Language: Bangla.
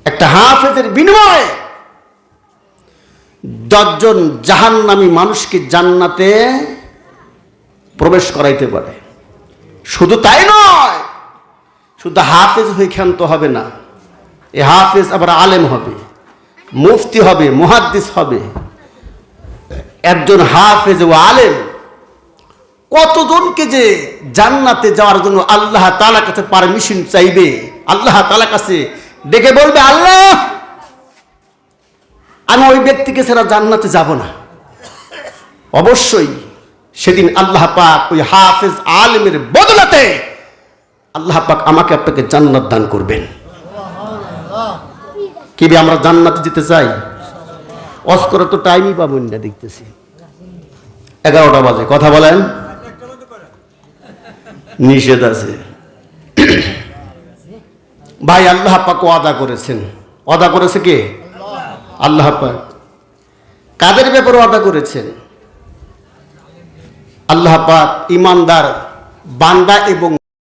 একটা হাফেজের বিনিময়ে 10 জন জাহান্নামী মানুষকে জান্নাতে প্রবেশ করাইতে পারে। শুধু তাই নয়, শুধু হাফেজ হয়ে ক্ষান্ত হবে না, এ হাফেজ আবার আলেম হবে, মুফতি হবে, মুহাদ্দিস হবে। একজন হাফেজ ও আলেম কতজনকে যে জান্নাতে যাওয়ার জন্য আল্লাহ তাআলার কাছে পারমিশন চাইবে, আল্লাহ তাআলার কাছে ডেকে বলবে, আল্লাহ আমি ওই ব্যক্তিকে ছাড়া জান্নাতে যাব না। অবশ্যই সেদিন আল্লাহ পাক ওই হাফেজ আলেমের বদলাতে আল্লাহ পাক আমাকে আপনাকে জান্নাত দান করবেন। কি আমরা জান্নাতে যেতে চাই? অস্কর তো টাইমই পাবেন না, দেখতেছি 11টা বাজে। কথা বলেন, নিষেধ আছে ভাই। আল্লাহ পাক ওয়াদা করেছেন। ওয়াদা করেছে কে? আল্লাহ পাক। কাদের ব্যাপারে ওয়াদা করেছেন? আল্লাহ পাক ইমানদার বান্দা এবং